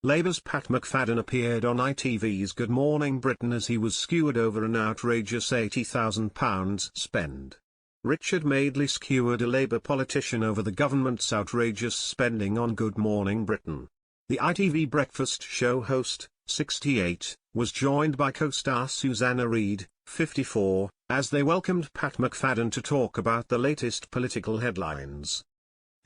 Labour's Pat McFadden appeared on ITV's Good Morning Britain as he was skewered over an outrageous £80,000 spend. Richard Madeley skewered a Labour politician over the government's outrageous spending on Good Morning Britain. The ITV breakfast show host, 68, was joined by co-star Susanna Reid, 54, as they welcomed Pat McFadden to talk about the latest political headlines.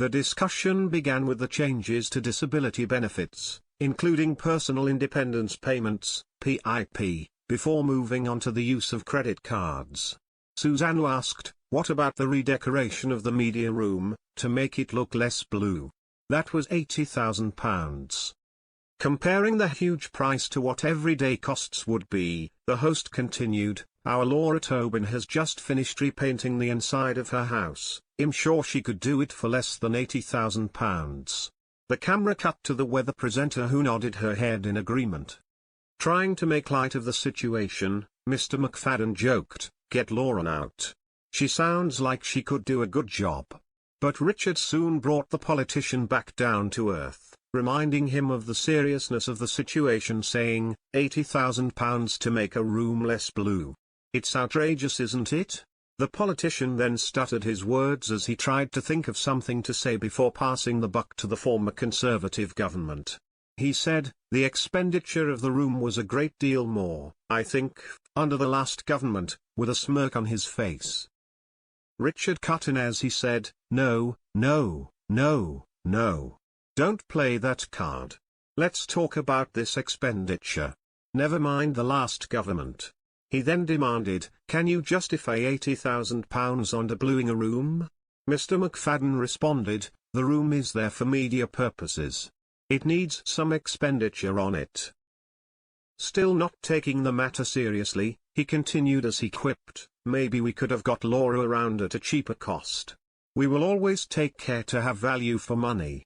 The discussion began with the changes to disability benefits, including personal independence payments, PIP, before moving on to the use of credit cards. Susanna asked, "What about the redecoration of the media room, to make it look less blue? That was £80,000. Comparing the huge price to what everyday costs would be, the host continued, "Our Laura Tobin has just finished repainting the inside of her house. I'm sure she could do it for less than £80,000. The camera cut to the weather presenter who nodded her head in agreement. Trying to make light of the situation, Mr. McFadden joked, "Get Laura out. She sounds like she could do a good job." But Richard soon brought the politician back down to earth, reminding him of the seriousness of the situation, saying, £80,000 to make a room less blue. It's outrageous, isn't it? The politician then stuttered his words as he tried to think of something to say before passing the buck to the former Conservative government. He said, "The expenditure of the room was a great deal more, I think, under the last government," with a smirk on his face. Richard cut in as he said, "No, no, no, no. Don't play that card. Let's talk about this expenditure. Never mind the last government." He then demanded, "Can you justify £80,000 on bluing a room?" Mr. McFadden responded, "The room is there for media purposes. It needs some expenditure on it." Still not taking the matter seriously, he continued as he quipped, "Maybe we could have got Laura around at a cheaper cost. We will always take care to have value for money."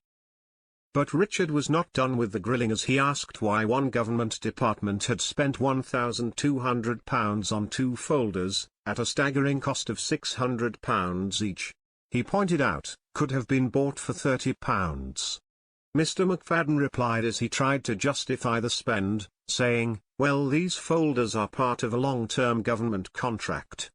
But Richard was not done with the grilling as he asked why one government department had spent £1,200 on 2 folders, at a staggering cost of £600 each. He pointed out, could have been bought for £30. Mr. McFadden replied as he tried to justify the spend, saying, "Well, these folders are part of a long-term government contract.